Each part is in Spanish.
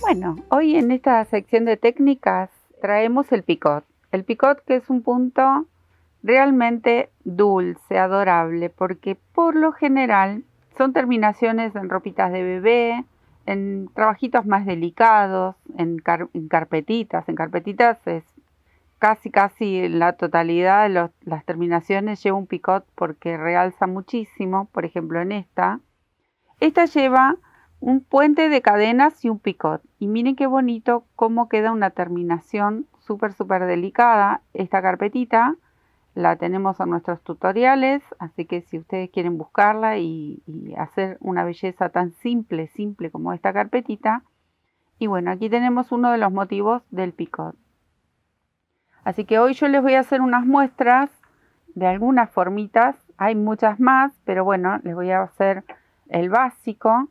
Bueno, hoy en esta sección de técnicas traemos el picot. El picot, que es un punto realmente dulce, adorable, porque por lo general son terminaciones en ropitas de bebé, en trabajitos más delicados, en carpetitas. En carpetitas es casi la totalidad de las terminaciones lleva un picot porque realza muchísimo. Por ejemplo, en esta lleva un puente de cadenas y un picot. Y miren qué bonito cómo queda una terminación súper delicada. Esta carpetita la tenemos en nuestros tutoriales, así que si ustedes quieren buscarla y hacer una belleza tan simple como esta carpetita. Y bueno, aquí tenemos uno de los motivos del picot. Así que hoy yo les voy a hacer unas muestras de algunas formitas. Hay muchas más, pero bueno, les voy a hacer el básico,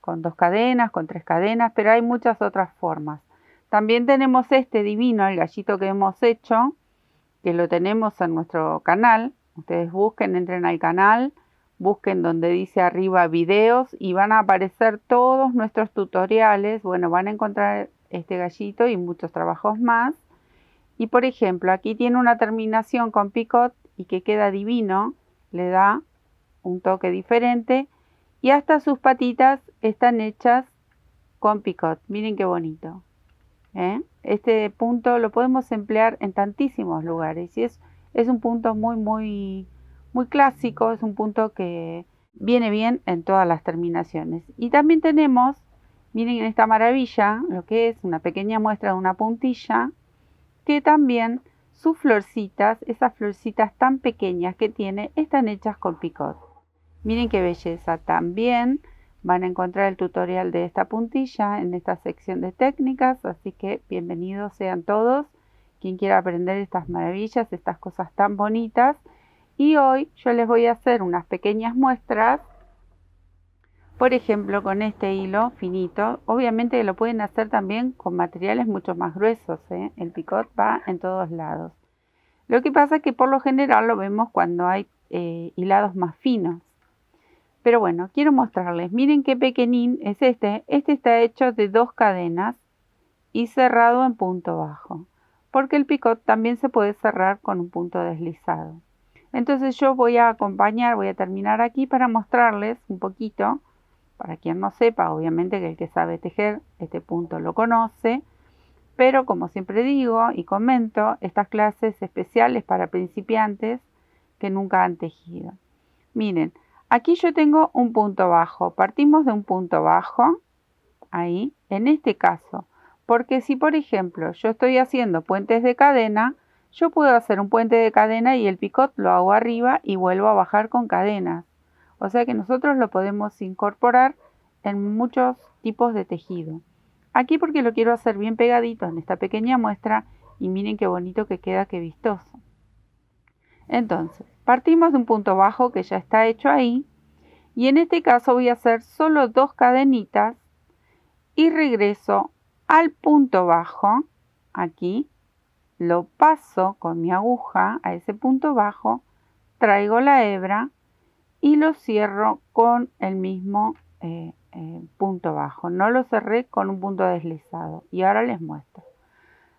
con 2 cadenas, con 3 cadenas, pero hay muchas otras formas. También tenemos este divino, el gallito que hemos hecho, que lo tenemos en nuestro canal. Ustedes busquen, entren al canal, busquen donde dice arriba videos y van a aparecer todos nuestros tutoriales. Bueno, van a encontrar este gallito y muchos trabajos más. Y por ejemplo, aquí tiene una terminación con picot y que queda divino, le da un toque diferente y hasta sus patitas están hechas con picot. Miren qué bonito. Este punto lo podemos emplear en tantísimos lugares y es un punto muy clásico, es un punto que viene bien en todas las terminaciones. Y también tenemos, miren esta maravilla, lo que es una pequeña muestra de una puntilla, que también sus florcitas, esas florcitas tan pequeñas que tiene, están hechas con picot. Miren qué belleza. También van a encontrar el tutorial de esta puntilla en esta sección de técnicas, así que bienvenidos sean todos quien quiera aprender estas maravillas, estas cosas tan bonitas. Y hoy yo les voy a hacer unas pequeñas muestras, por ejemplo con este hilo finito. Obviamente lo pueden hacer también con materiales mucho más gruesos, el picot va en todos lados. Lo que pasa es que por lo general lo vemos cuando hay hilados más finos. Pero bueno, quiero mostrarles, miren qué pequeñín es este. Este está hecho de 2 cadenas y cerrado en punto bajo, porque el picot también se puede cerrar con un punto deslizado. Entonces yo voy a terminar aquí para mostrarles un poquito, para quien no sepa, obviamente que el que sabe tejer este punto lo conoce, pero como siempre digo y comento, estas clases especiales para principiantes que nunca han tejido. Miren, aquí yo tengo un punto bajo, partimos de un punto bajo, ahí, en este caso, porque si por ejemplo yo estoy haciendo puentes de cadena, yo puedo hacer un puente de cadena y el picot lo hago arriba y vuelvo a bajar con cadenas. O sea que nosotros lo podemos incorporar en muchos tipos de tejido. Aquí porque lo quiero hacer bien pegadito en esta pequeña muestra y miren qué bonito que queda, qué vistoso. Entonces, partimos de un punto bajo que ya está hecho ahí y en este caso voy a hacer solo 2 cadenitas y regreso al punto bajo, aquí, lo paso con mi aguja a ese punto bajo, traigo la hebra y lo cierro con el mismo punto bajo. No lo cerré con un punto deslizado y ahora les muestro.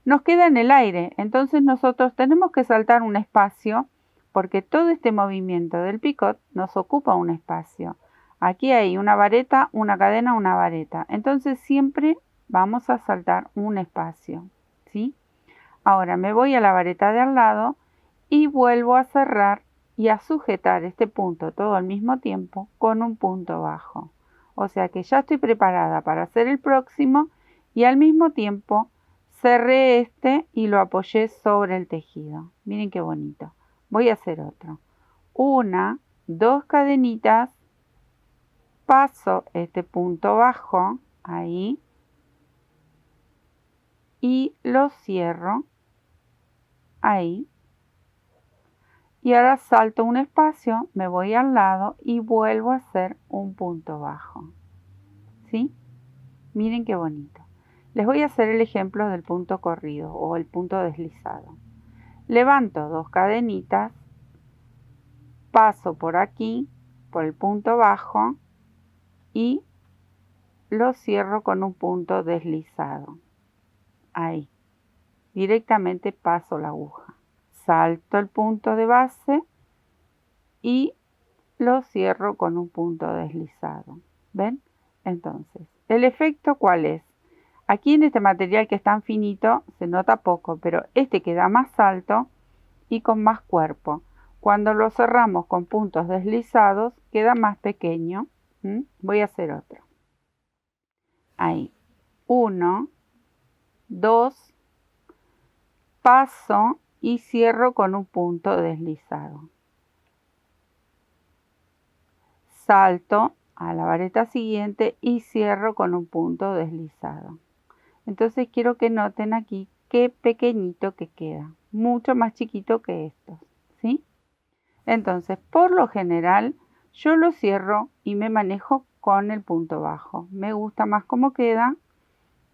Nos queda en el aire, entonces nosotros tenemos que saltar un espacio porque todo este movimiento del picot nos ocupa un espacio. Aquí hay una vareta, una cadena, una vareta. Entonces siempre vamos a saltar un espacio, ¿sí? Ahora me voy a la vareta de al lado y vuelvo a cerrar y a sujetar este punto todo al mismo tiempo con un punto bajo. O sea que ya estoy preparada para hacer el próximo y al mismo tiempo cerré este y lo apoyé sobre el tejido. Miren qué bonito. Voy a hacer otro. 1, 2 cadenitas, paso este punto bajo ahí y lo cierro ahí. Y ahora salto un espacio, me voy al lado y vuelvo a hacer un punto bajo. ¿Sí? Miren qué bonito. Les voy a hacer el ejemplo del punto corrido o el punto deslizado. Levanto 2 cadenitas, paso por aquí, por el punto bajo y lo cierro con un punto deslizado. Ahí. Directamente paso la aguja. Salto el punto de base y lo cierro con un punto deslizado. ¿Ven? Entonces, ¿el efecto cuál es? Aquí en este material que es tan finito se nota poco, pero este queda más alto y con más cuerpo. Cuando lo cerramos con puntos deslizados queda más pequeño. Voy a hacer otro. Ahí. 1, 2, paso y cierro con un punto deslizado. Salto a la vareta siguiente y cierro con un punto deslizado. Entonces quiero que noten aquí qué pequeñito que queda, mucho más chiquito que estos, ¿sí? Entonces, por lo general, yo lo cierro y me manejo con el punto bajo. Me gusta más cómo queda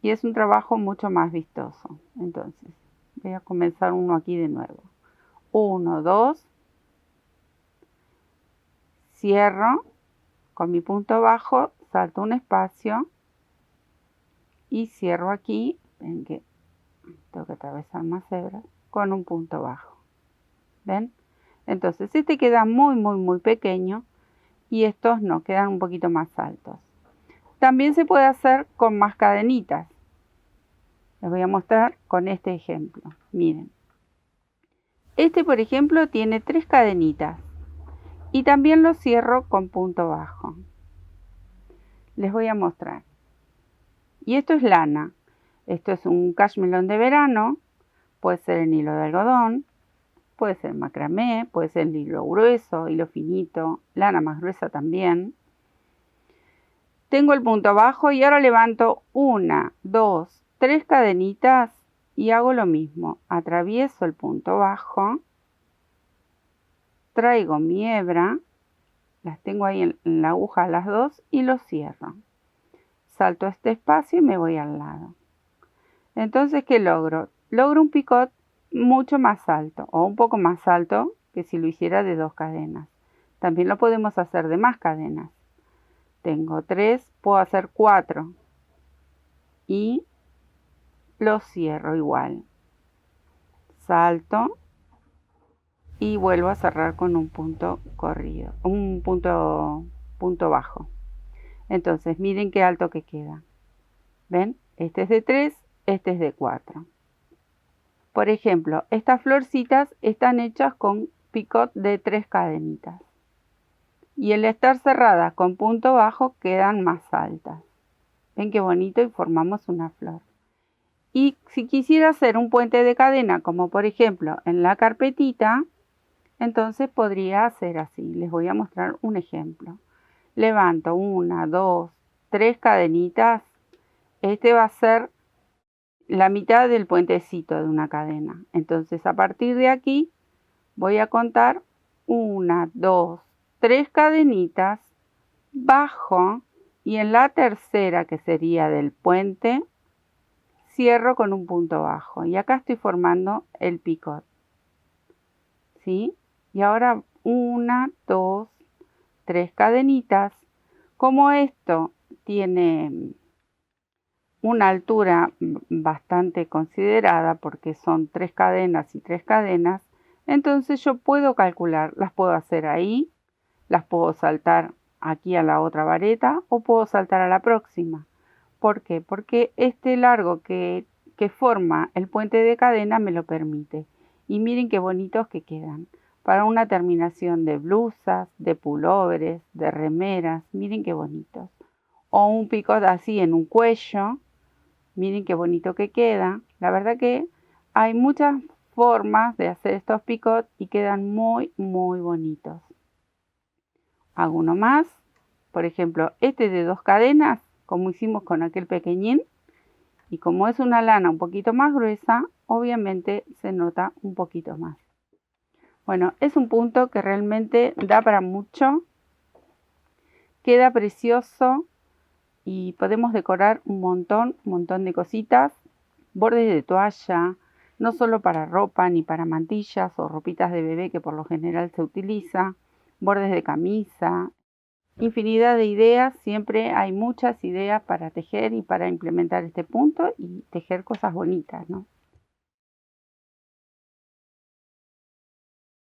y es un trabajo mucho más vistoso. Entonces, voy a comenzar uno aquí de nuevo. 1, 2, cierro con mi punto bajo, salto un espacio y cierro aquí. Ven que tengo que atravesar más hebras con un punto bajo. ¿Ven? Entonces este queda muy pequeño y estos no, quedan un poquito más altos. También se puede hacer con más cadenitas. Les voy a mostrar con este ejemplo. Miren. Este, por ejemplo, tiene 3 cadenitas y también lo cierro con punto bajo. Les voy a mostrar. Y esto es lana. Esto es un cashmelón de verano. Puede ser en hilo de algodón. Puede ser macramé. Puede ser hilo grueso, hilo finito. Lana más gruesa también. Tengo el punto bajo y ahora levanto 1, 2, 3 cadenitas y hago lo mismo. Atravieso el punto bajo. Traigo mi hebra. Las tengo ahí en la aguja las dos y lo cierro. Salto este espacio y me voy al lado. Entonces, ¿qué logro? Logro un picot mucho más alto o un poco más alto que si lo hiciera de 2 cadenas. También lo podemos hacer de más cadenas. Tengo 3, puedo hacer 4 y lo cierro igual. Salto y vuelvo a cerrar con un punto corrido, un punto bajo. Entonces, miren qué alto que queda. ¿Ven? Este es de 3, este es de 4. Por ejemplo, estas florcitas están hechas con picot de 3 cadenitas. Y el estar cerradas con punto bajo quedan más altas. ¿Ven qué bonito? Y formamos una flor. Y si quisiera hacer un puente de cadena, como por ejemplo en la carpetita, entonces podría hacer así. Les voy a mostrar un ejemplo. Levanto 1, 2, 3 cadenitas. Este va a ser la mitad del puentecito de una cadena. Entonces a partir de aquí voy a contar 1, 2, 3 cadenitas, bajo y en la tercera, que sería del puente, cierro con un punto bajo. Y acá estoy formando el picot. ¿Sí? Y ahora 1, 2, 3 cadenitas. Como esto tiene una altura bastante considerada porque son 3 cadenas y 3 cadenas, entonces yo puedo calcular, las puedo hacer ahí, las puedo saltar aquí a la otra vareta o puedo saltar a la próxima. ¿Por qué? Porque este largo que forma el puente de cadena me lo permite. Y miren qué bonitos que quedan. Para una terminación de blusas, de pulóveres, de remeras, miren qué bonitos. O un picot así en un cuello. Miren qué bonito que queda. La verdad que hay muchas formas de hacer estos picots y quedan muy bonitos. Hago uno más. Por ejemplo, este de 2 cadenas, como hicimos con aquel pequeñín. Y como es una lana un poquito más gruesa, obviamente se nota un poquito más. Bueno, es un punto que realmente da para mucho. Queda precioso. Y podemos decorar un montón de cositas, bordes de toalla, no solo para ropa ni para mantillas o ropitas de bebé que por lo general se utiliza, bordes de camisa, infinidad de ideas, siempre hay muchas ideas para tejer y para implementar este punto y tejer cosas bonitas, ¿no?